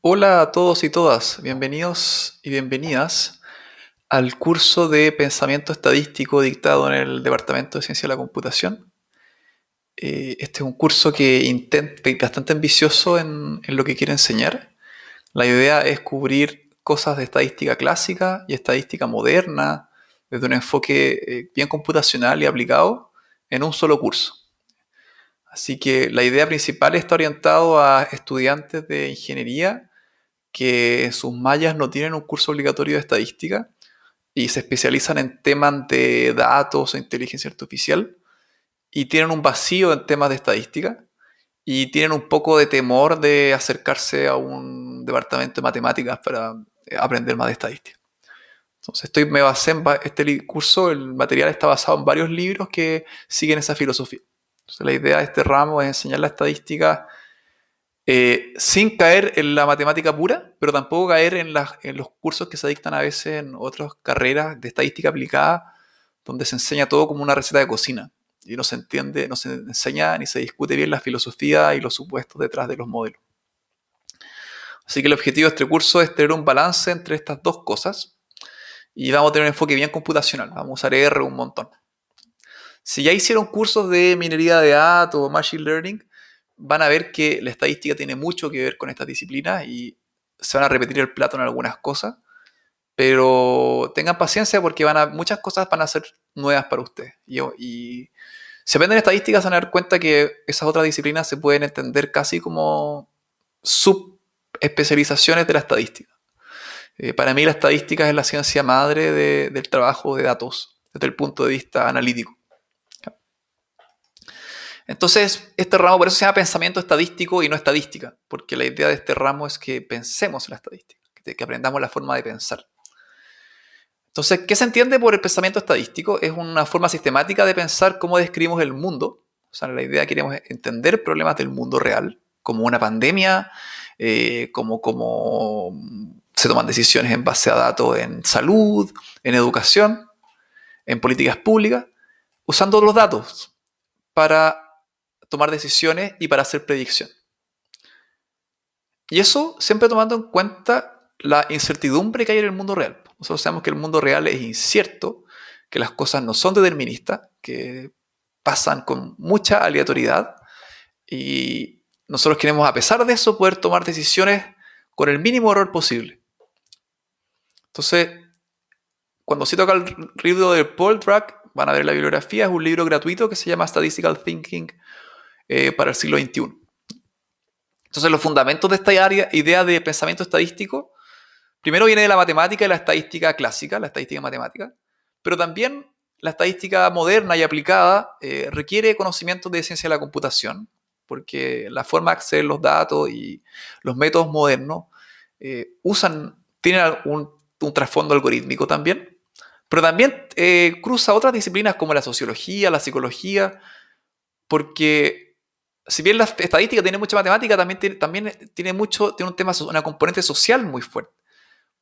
Hola a todos y todas, bienvenidos y bienvenidas al curso de Pensamiento Estadístico dictado en el Departamento de Ciencia de la Computación. Este es un curso que intenta, bastante ambicioso en lo que quiere enseñar. La idea es cubrir cosas de estadística clásica y estadística moderna desde un enfoque bien computacional y aplicado en un solo curso. Así que la idea principal está orientado a estudiantes de ingeniería que en sus mallas no tienen un curso obligatorio de estadística y se especializan en temas de datos o inteligencia artificial y tienen un vacío en temas de estadística y tienen un poco de temor de acercarse a un departamento de matemáticas para aprender más de estadística. Entonces me basé en este curso, el material está basado en varios libros que siguen esa filosofía. Entonces la idea de este ramo es enseñar la estadística sin caer en la matemática pura, pero tampoco caer en los cursos que se dictan a veces en otras carreras de estadística aplicada, donde se enseña todo como una receta de cocina y no se entiende, no se enseña ni se discute bien la filosofía y los supuestos detrás de los modelos. Así que el objetivo de este curso es tener un balance entre estas dos cosas y vamos a tener un enfoque bien computacional, vamos a usar R un montón. Si ya hicieron cursos de minería de datos o machine learning, van a ver que la estadística tiene mucho que ver con estas disciplinas y se van a repetir el plato en algunas cosas, pero tengan paciencia porque muchas cosas van a ser nuevas para ustedes. Y si aprenden estadística se van a dar cuenta que esas otras disciplinas se pueden entender casi como subespecializaciones de la estadística. Para mí la estadística es la ciencia madre del trabajo de datos desde el punto de vista analítico. Entonces, este ramo por eso se llama pensamiento estadístico y no estadística, porque la idea de este ramo es que pensemos en la estadística, que aprendamos la forma de pensar. Entonces, ¿qué se entiende por el pensamiento estadístico? Es una forma sistemática de pensar cómo describimos el mundo. O sea, la idea queremos entender problemas del mundo real, como una pandemia, como se toman decisiones en base a datos en salud, en educación, en políticas públicas, usando los datos para tomar decisiones y para hacer predicción. Y eso siempre tomando en cuenta la incertidumbre que hay en el mundo real. Nosotros sabemos que el mundo real es incierto, que las cosas no son deterministas, que pasan con mucha aleatoriedad y nosotros queremos, a pesar de eso, poder tomar decisiones con el mínimo error posible. Entonces, cuando cito acá el libro de Paul Dirac, van a ver la bibliografía, es un libro gratuito que se llama Statistical Thinking para el siglo XXI. Entonces, los fundamentos de esta idea de pensamiento estadístico, primero viene de la matemática y la estadística clásica, la estadística matemática, pero también la estadística moderna y aplicada requiere conocimientos de ciencia de la computación, porque la forma de acceder a los datos y los métodos modernos tienen un trasfondo algorítmico también, pero también cruza otras disciplinas como la sociología, la psicología, porque si bien la estadística tiene mucha matemática, también tiene un tema, una componente social muy fuerte.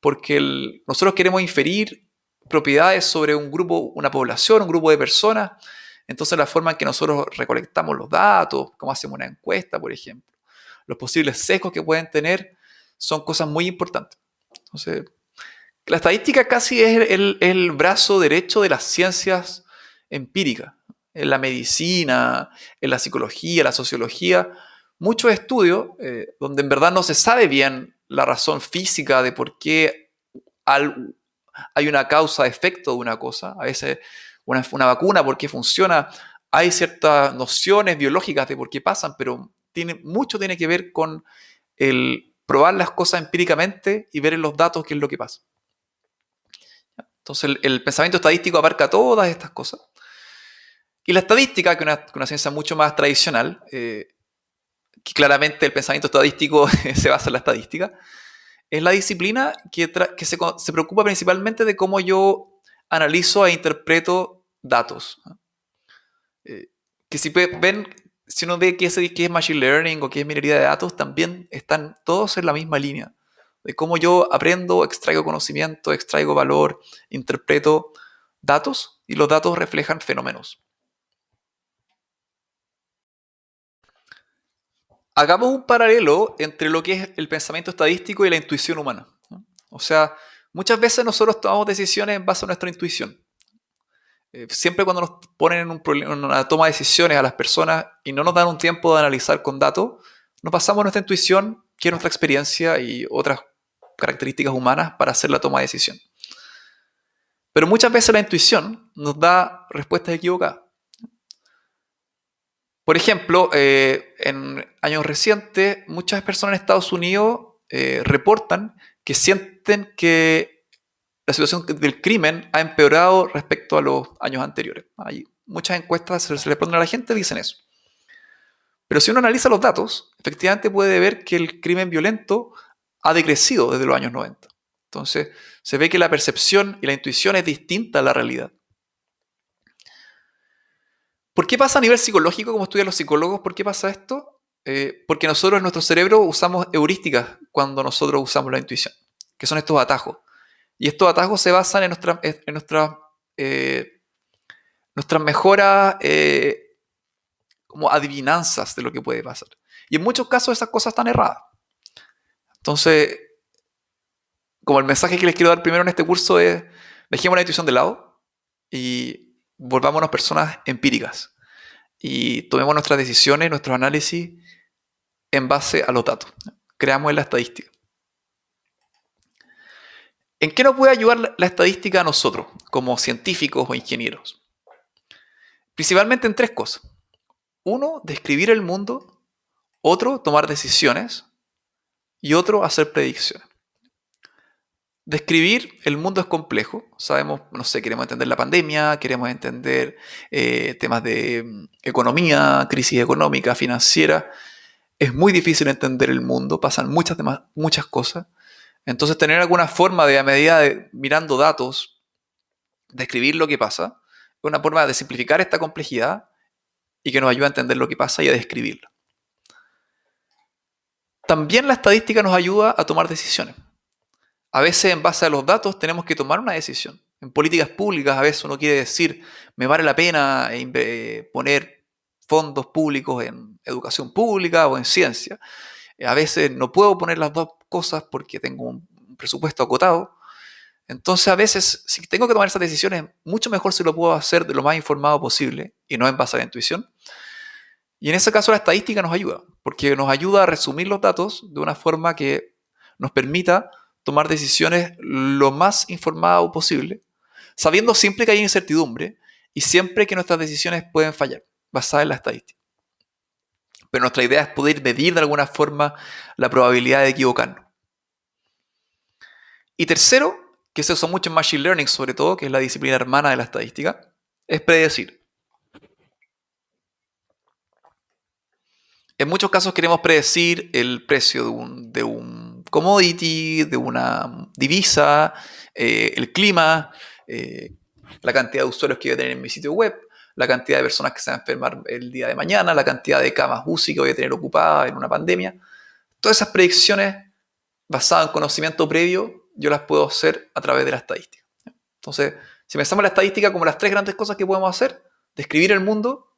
Porque nosotros queremos inferir propiedades sobre un grupo, una población, un grupo de personas. Entonces la forma en que nosotros recolectamos los datos, cómo hacemos una encuesta, por ejemplo, los posibles sesgos que pueden tener, son cosas muy importantes. Entonces, la estadística casi es el brazo derecho de las ciencias empíricas. En la medicina, en la psicología, la sociología, muchos estudios donde en verdad no se sabe bien la razón física de por qué hay una causa-efecto de una cosa. A veces una vacuna, por qué funciona. Hay ciertas nociones biológicas de por qué pasan, pero mucho tiene que ver con el probar las cosas empíricamente y ver en los datos qué es lo que pasa. Entonces el pensamiento estadístico abarca todas estas cosas. Y la estadística, que es una ciencia mucho más tradicional, que claramente el pensamiento estadístico se basa en la estadística, es la disciplina que se preocupa principalmente de cómo yo analizo e interpreto datos. Eh, que si uno ve qué es Machine Learning o qué es minería de datos, también están todos en la misma línea. De cómo yo aprendo, extraigo conocimiento, extraigo valor, interpreto datos y los datos reflejan fenómenos. Hagamos un paralelo entre lo que es el pensamiento estadístico y la intuición humana, ¿no? O sea, muchas veces nosotros tomamos decisiones en base a nuestra intuición. Siempre cuando nos ponen en en una toma de decisiones a las personas y no nos dan un tiempo de analizar con datos, nos pasamos nuestra intuición, que es nuestra experiencia y otras características humanas para hacer la toma de decisión. Pero muchas veces la intuición nos da respuestas equivocadas. Por ejemplo, en años recientes, muchas personas en Estados Unidos reportan que sienten que la situación del crimen ha empeorado respecto a los años anteriores. Hay muchas encuestas se le ponen a la gente y dicen eso. Pero si uno analiza los datos, efectivamente puede ver que el crimen violento ha decrecido desde los años 90. Entonces, se ve que la percepción y la intuición es distinta a la realidad. ¿Por qué pasa a nivel psicológico, como estudian los psicólogos? ¿Por qué pasa esto? Porque nosotros en nuestro cerebro usamos heurísticas cuando nosotros usamos la intuición, que son estos atajos. Y estos atajos se basan eh, nuestras mejoras como adivinanzas de lo que puede pasar. Y en muchos casos esas cosas están erradas. Entonces, como el mensaje que les quiero dar primero en este curso es, dejemos la intuición de lado y volvámonos personas empíricas. Y tomemos nuestras decisiones, nuestros análisis en base a los datos. Creamos en la estadística. ¿En qué nos puede ayudar la estadística a nosotros, como científicos o ingenieros? Principalmente en tres cosas. Uno, describir el mundo. Otro, tomar decisiones. Y otro, hacer predicciones. Describir el mundo es complejo. Sabemos, no sé, queremos entender la pandemia, queremos entender temas de economía, crisis económica, financiera. Es muy difícil entender el mundo, pasan muchas cosas. Entonces, tener alguna forma de, a medida de mirando datos, describir lo que pasa, es una forma de simplificar esta complejidad y que nos ayuda a entender lo que pasa y a describirlo. También la estadística nos ayuda a tomar decisiones. A veces en base a los datos tenemos que tomar una decisión. En políticas públicas a veces uno quiere decir, me vale la pena poner fondos públicos en educación pública o en ciencia. A veces no puedo poner las dos cosas porque tengo un presupuesto acotado. Entonces a veces, si tengo que tomar esas decisiones, mucho mejor si lo puedo hacer de lo más informado posible y no en base a la intuición. Y en ese caso la estadística nos ayuda, porque nos ayuda a resumir los datos de una forma que nos permita tomar decisiones lo más informado posible, sabiendo siempre que hay incertidumbre y siempre que nuestras decisiones pueden fallar, basadas en la estadística. Pero nuestra idea es poder medir de alguna forma la probabilidad de equivocarnos. Y tercero, que se usa mucho en Machine Learning sobre todo, que es la disciplina hermana de la estadística, es predecir. En muchos casos queremos predecir el precio de un commodity, de una divisa, el clima, la cantidad de usuarios que voy a tener en mi sitio web, la cantidad de personas que se van a enfermar el día de mañana, la cantidad de camas UCI que voy a tener ocupadas en una pandemia. Todas esas predicciones basadas en conocimiento previo, yo las puedo hacer a través de la estadística. Entonces, si pensamos en la estadística como las tres grandes cosas que podemos hacer, describir el mundo,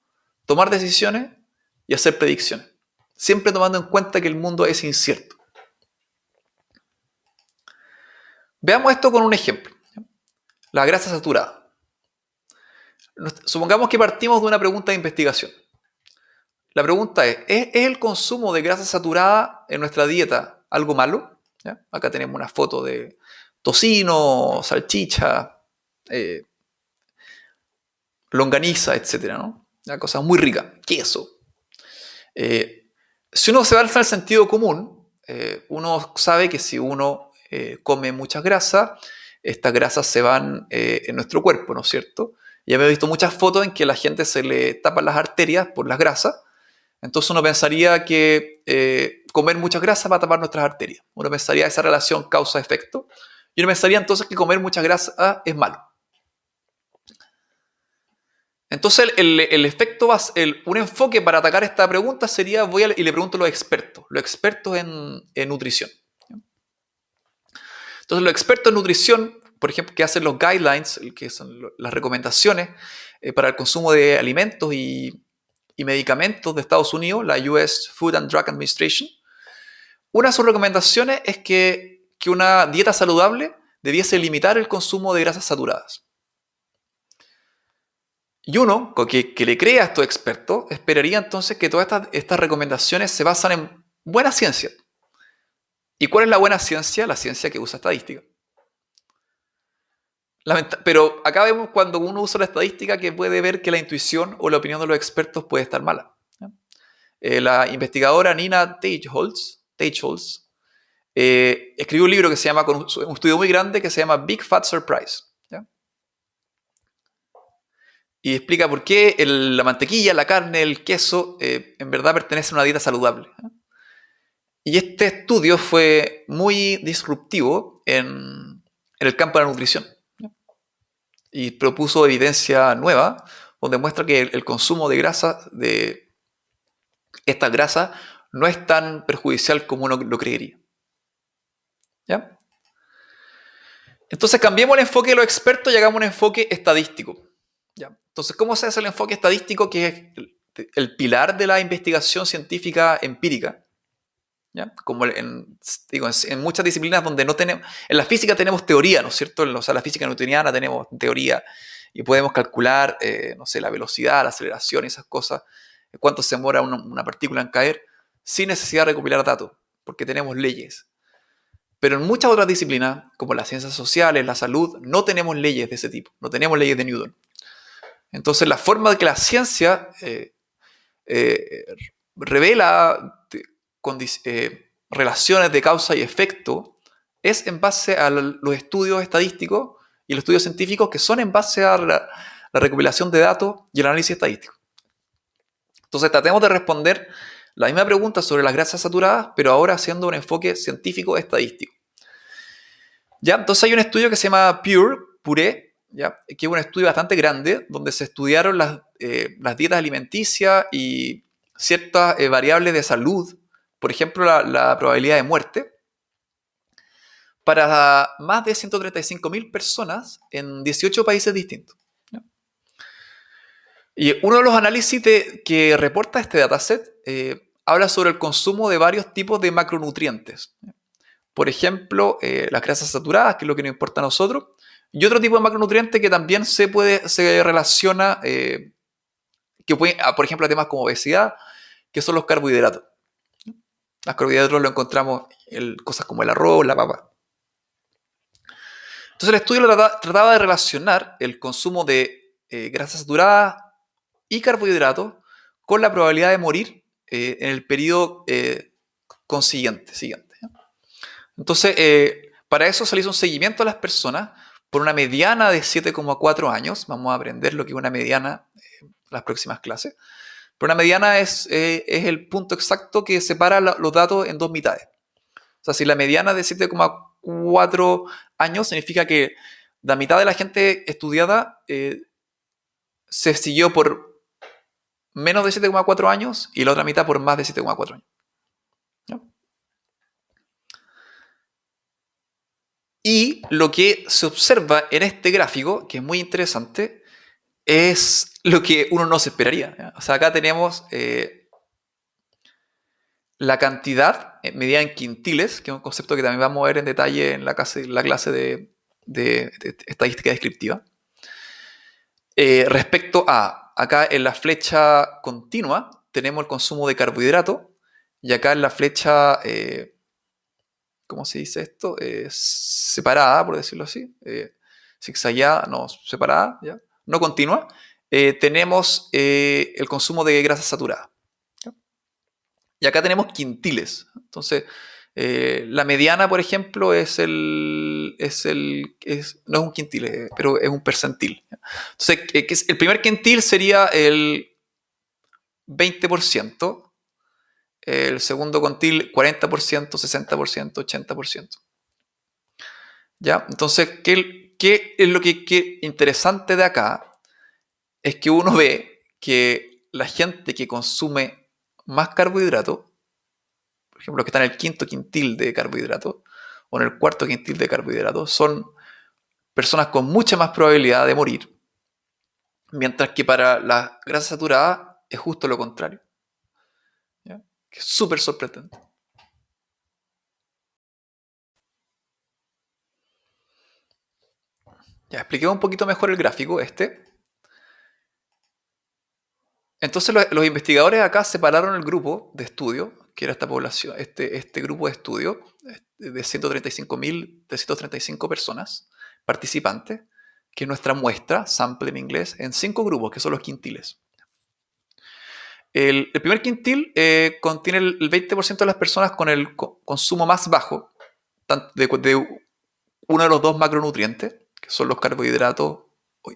tomar decisiones y hacer predicciones. Siempre tomando en cuenta que el mundo es incierto. Veamos esto con un ejemplo. La grasa saturada. Supongamos que partimos de una pregunta de investigación. La pregunta ¿es el consumo de grasa saturada en nuestra dieta algo malo? ¿Ya? Acá tenemos una foto de tocino, salchicha, longaniza, etc., ¿no? Una cosa muy rica, queso. Si uno se va al sentido común, uno sabe que si uno come mucha grasa, estas grasas se van en nuestro cuerpo, ¿no es cierto? Ya me he visto muchas fotos en que a la gente se le tapan las arterias por las grasas, entonces uno pensaría que comer mucha grasa va a tapar nuestras arterias. Uno pensaría esa relación causa-efecto, y uno pensaría entonces que comer mucha grasa es malo. Entonces el efecto, un enfoque para atacar esta pregunta sería, y le pregunto a los expertos en nutrición. Entonces los expertos en nutrición, por ejemplo, que hacen los guidelines, que son las recomendaciones para el consumo de alimentos y y Medicamentos de Estados Unidos, la US Food and Drug Administration, una de sus recomendaciones es que una dieta saludable debiese limitar el consumo de grasas saturadas. Y uno, que le cree a estos expertos, esperaría entonces que todas estas recomendaciones se basan en buena ciencia. ¿Y cuál es la buena ciencia? La ciencia que usa estadística. Pero acá vemos cuando uno usa la estadística que puede ver que la intuición o la opinión de los expertos puede estar mala. La investigadora Nina Teicholz escribió un libro que se llama, con un estudio muy grande que se llama Big Fat Surprise. ¿Ya? Y explica por qué la mantequilla, la carne, el queso, en verdad pertenecen a una dieta saludable. Y este estudio fue muy disruptivo en el campo de la nutrición. Y propuso evidencia nueva, donde muestra que el consumo de grasa, de esta grasa, no es tan perjudicial como uno lo creería. ¿Ya? Entonces cambiemos el enfoque de los expertos y hagamos un enfoque estadístico. ¿Ya? Entonces, ¿cómo se hace el enfoque estadístico? Que es el pilar de la investigación científica empírica. ¿Ya? Como en muchas disciplinas donde no tenemos... En la física tenemos teoría, ¿no es cierto? O sea, la física newtoniana tenemos teoría y podemos calcular, no sé, la velocidad, la aceleración y esas cosas, cuánto se demora una partícula en caer, sin necesidad de recopilar datos, porque tenemos leyes. Pero en muchas otras disciplinas, como las ciencias sociales, la salud, no tenemos leyes de ese tipo, no tenemos leyes de Newton. Entonces, la forma de que la ciencia revela relaciones de causa y efecto es en base a los estudios estadísticos y los estudios científicos que son en base a la recopilación de datos y el análisis estadístico. Entonces tratemos de responder la misma pregunta sobre las grasas saturadas, pero ahora haciendo un enfoque científico estadístico. ¿Ya? Entonces hay un estudio que se llama Pure, ¿ya? Que es un estudio bastante grande donde se estudiaron las dietas alimenticias y ciertas variables de salud, por ejemplo la probabilidad de muerte, para más de 135.000 personas en 18 países distintos. ¿Ya? Y uno de los análisis que reporta este dataset habla sobre el consumo de varios tipos de macronutrientes. Por ejemplo, las grasas saturadas, que es lo que nos importa a nosotros, y otro tipo de macronutriente que también se relaciona, que puede, por ejemplo, a temas como obesidad, que son los carbohidratos. Los carbohidratos los encontramos en cosas como el arroz, la papa. Entonces el estudio trataba de relacionar el consumo de grasas saturadas y carbohidratos con la probabilidad de morir en el periodo siguiente. Entonces, para eso se le hizo un seguimiento a las personas por una mediana de 7,4 años. Vamos a aprender lo que es una mediana en las próximas clases. Pero una mediana es el punto exacto que separa los datos en dos mitades. O sea, si la mediana de 7,4 años significa que la mitad de la gente estudiada se siguió por menos de 7,4 años y la otra mitad por más de 7,4 años. ¿Ya? Y lo que se observa en este gráfico, que es muy interesante, es lo que uno no se esperaría. ¿Ya? O sea, acá tenemos la cantidad medida en quintiles, que es un concepto que también vamos a ver en detalle en la clase de estadística descriptiva. Respecto a, acá en la flecha continua tenemos el consumo de carbohidratos y acá en la flecha, ¿cómo se dice esto? Separada, por decirlo así, zigzagueada, no, separada, ¿ya? No continua, tenemos el consumo de grasas saturadas. ¿Ya? Y acá tenemos quintiles. Entonces, la mediana, por ejemplo, no es un quintil, pero es un percentil. Entonces, el primer quintil sería el 20%, el segundo quintil 40%, 60%, 80%. ¿Ya? Entonces, ¿qué es lo que es interesante de acá? Es que uno ve que la gente que consume más carbohidratos, por ejemplo, los que están en el quinto quintil de carbohidratos o en el cuarto quintil de carbohidratos, son personas con mucha más probabilidad de morir, mientras que para las grasas saturadas es justo lo contrario. ¿Ya? Que es súper sorprendente. Ya, expliquemos un poquito mejor el gráfico este. Entonces los investigadores acá separaron el grupo de estudio, que era esta población, este grupo de estudio de 135.335 personas participantes, que es nuestra muestra, sample en inglés, en 5 grupos, que son los quintiles. El primer quintil contiene el 20% de las personas con el consumo más bajo de uno de los dos macronutrientes, que son los carbohidratos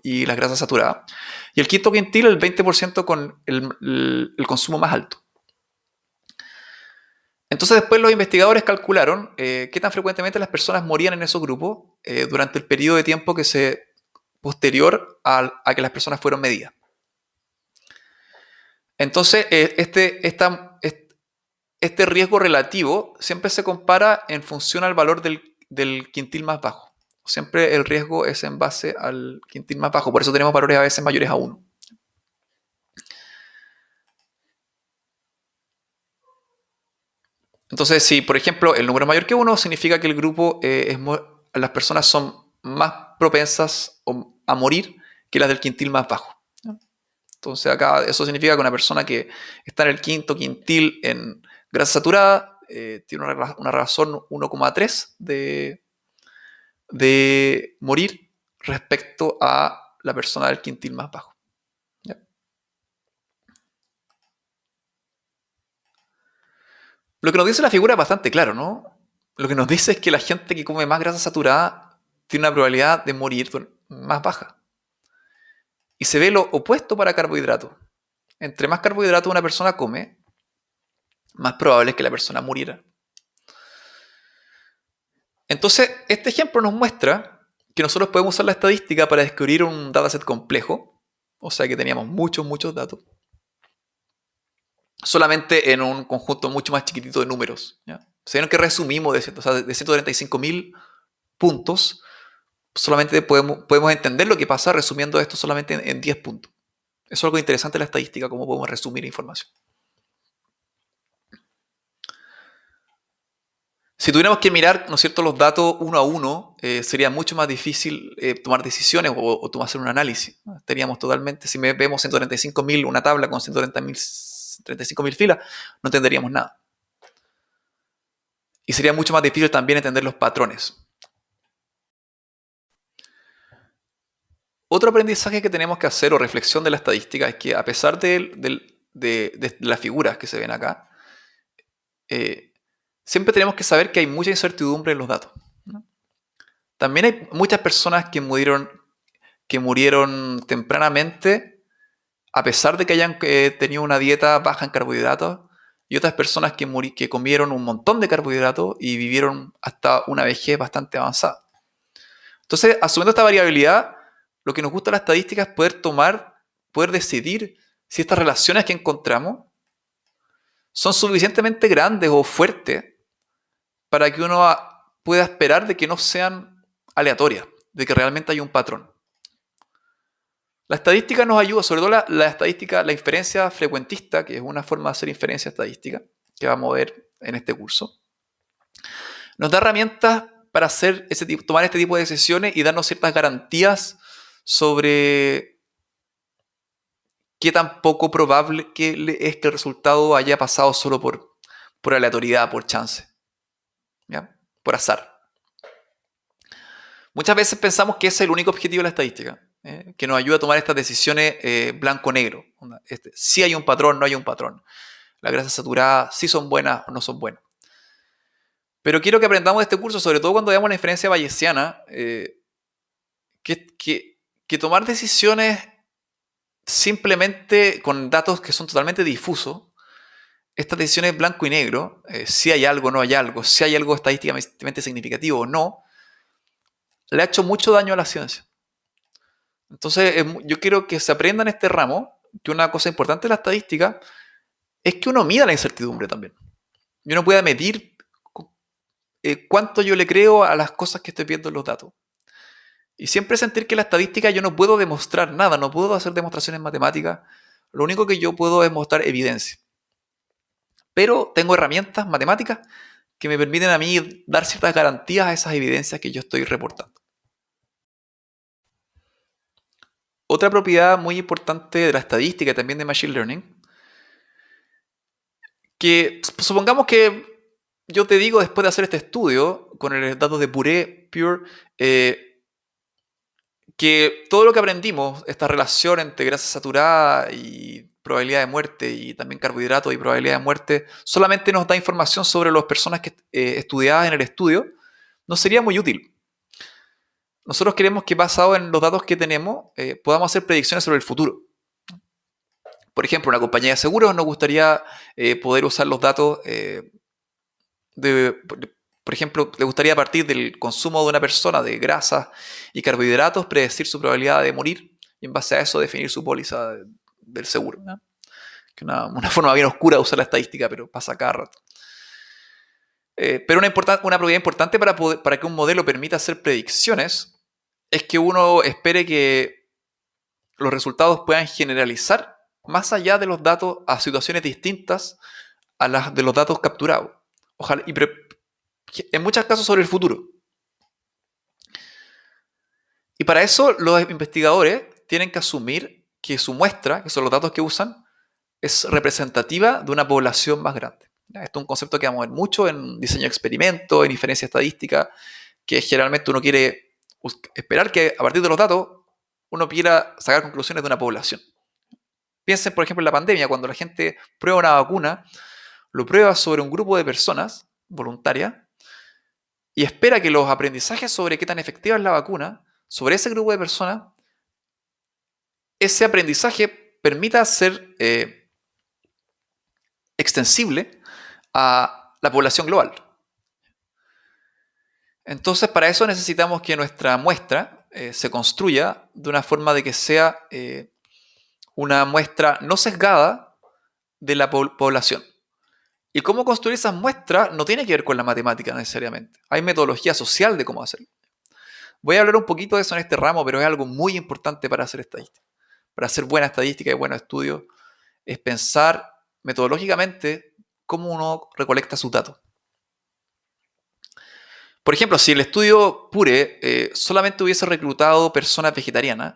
y las grasas saturadas. Y el quinto quintil, el 20% con el consumo más alto. Entonces después los investigadores calcularon qué tan frecuentemente las personas morían en esos grupos durante el periodo de tiempo posterior a que las personas fueron medidas. Entonces este riesgo relativo siempre se compara en función al valor del quintil más bajo. Siempre el riesgo es en base al quintil más bajo, por eso tenemos valores a veces mayores a 1. Entonces, si por ejemplo el número es mayor que 1, significa que el grupo, las personas son más propensas a morir que las del quintil más bajo. Entonces acá eso significa que una persona que está en el quinto quintil en grasa saturada tiene una razón 1,3 de morir respecto a la persona del quintil más bajo. ¿Ya? Lo que nos dice la figura es bastante claro, ¿no? Lo que nos dice es que la gente que come más grasa saturada tiene una probabilidad de morir más baja. Y se ve lo opuesto para carbohidratos. Entre más carbohidratos una persona come, más probable es que la persona muriera. Entonces, este ejemplo nos muestra que nosotros podemos usar la estadística para descubrir un dataset complejo, o sea que teníamos muchos datos, solamente en un conjunto mucho más chiquitito de números. ¿Ya? Se vieron que resumimos de 135.000 puntos, solamente podemos entender lo que pasa resumiendo esto solamente en 10 puntos. Eso es algo interesante de la estadística, cómo podemos resumir información. Si tuviéramos que mirar, ¿no es cierto?, los datos uno a uno, sería mucho más difícil tomar decisiones o hacer un análisis. Estaríamos totalmente, si vemos 135.000, una tabla con 135.000 filas, no entenderíamos nada. Y sería mucho más difícil también entender los patrones. Otro aprendizaje que tenemos que hacer o reflexión de la estadística es que a pesar de las figuras que se ven acá, siempre tenemos que saber que hay mucha incertidumbre en los datos, ¿no? También hay muchas personas que murieron tempranamente a pesar de que hayan tenido una dieta baja en carbohidratos y otras personas que comieron un montón de carbohidratos y vivieron hasta una vejez bastante avanzada. Entonces, asumiendo esta variabilidad, lo que nos gusta de la estadística es poder decidir si estas relaciones que encontramos son suficientemente grandes o fuertes para que uno pueda esperar de que no sean aleatorias, de que realmente hay un patrón. La estadística nos ayuda, sobre todo la estadística, la inferencia frecuentista, que es una forma de hacer inferencia estadística, que vamos a ver en este curso. Nos da herramientas para tomar este tipo de decisiones y darnos ciertas garantías sobre qué tan poco probable es que el resultado haya pasado solo por aleatoriedad, por chance, ¿ya? Por azar. Muchas veces pensamos que ese es el único objetivo de la estadística, que nos ayuda a tomar estas decisiones blanco-negro. Si hay un patrón, no hay un patrón. Las grasas saturadas sí son buenas o no son buenas. Pero quiero que aprendamos de este curso, sobre todo cuando veamos la inferencia bayesiana, que tomar decisiones simplemente con datos que son totalmente difusos, estas decisiones blanco y negro, si hay algo o no hay algo, si hay algo estadísticamente significativo o no, le ha hecho mucho daño a la ciencia. Entonces, yo quiero que se aprenda en este ramo que una cosa importante de la estadística es que uno mida la incertidumbre también. Y uno pueda medir cuánto yo le creo a las cosas que estoy viendo en los datos. Y siempre sentir que la estadística yo no puedo demostrar nada, no puedo hacer demostraciones matemáticas Lo único que yo puedo es mostrar evidencia. Pero tengo herramientas matemáticas que me permiten a mí dar ciertas garantías a esas evidencias que yo estoy reportando. Otra propiedad muy importante de la estadística y también de Machine Learning, que supongamos que yo te digo después de hacer este estudio con el dato de Pure, que todo lo que aprendimos, esta relación entre grasa saturada y probabilidad de muerte y también carbohidratos y probabilidad de muerte, solamente nos da información sobre las personas que estudiadas en el estudio, no sería muy útil. Nosotros queremos que basado en los datos que tenemos podamos hacer predicciones sobre el futuro. Por ejemplo, una compañía de seguros nos gustaría poder usar los datos por ejemplo, le gustaría a partir del consumo de una persona de grasas y carbohidratos predecir su probabilidad de morir y en base a eso definir su póliza del seguro, ¿no? Que una forma bien oscura de usar la estadística, pero pasa cada rato. Pero una propiedad importante para que un modelo permita hacer predicciones es que uno espere que los resultados puedan generalizar más allá de los datos a situaciones distintas a las de los datos capturados. Ojalá, en muchos casos sobre el futuro. Y para eso los investigadores tienen que asumir que su muestra, que son los datos que usan, es representativa de una población más grande. Esto es un concepto que vamos a ver mucho en diseño de experimentos, en inferencia estadística, que generalmente uno quiere esperar que a partir de los datos uno quiera sacar conclusiones de una población. Piensen, por ejemplo, en la pandemia, cuando la gente prueba una vacuna, lo prueba sobre un grupo de personas voluntarias y espera que los aprendizajes sobre qué tan efectiva es la vacuna, sobre ese grupo de personas, ese aprendizaje permita ser extensible a la población global. Entonces, para eso necesitamos que nuestra muestra se construya de una forma de que sea una muestra no sesgada de la población. Y cómo construir esas muestras no tiene que ver con la matemática necesariamente. Hay metodología social de cómo hacerlo. Voy a hablar un poquito de eso en este ramo, pero es algo muy importante para hacer estadística. Para hacer buena estadística y buenos estudios, es pensar metodológicamente cómo uno recolecta sus datos. Por ejemplo, si el estudio Pure solamente hubiese reclutado personas vegetarianas,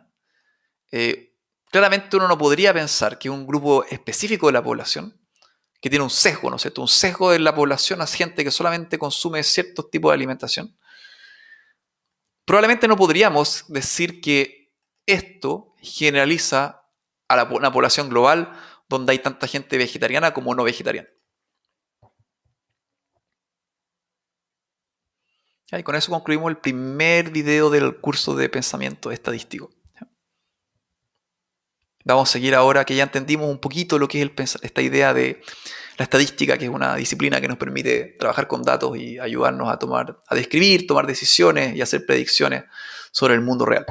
claramente uno no podría pensar que un grupo específico de la población, que tiene un sesgo, ¿no es cierto? Un sesgo de la población a gente que solamente consume ciertos tipos de alimentación. Probablemente no podríamos decir que esto generaliza a una población global donde hay tanta gente vegetariana como no vegetariana. Y con eso concluimos el primer video del curso de pensamiento estadístico. Vamos a seguir ahora que ya entendimos un poquito lo que es esta idea de la estadística, que es una disciplina que nos permite trabajar con datos y ayudarnos a describir, tomar decisiones y hacer predicciones sobre el mundo real.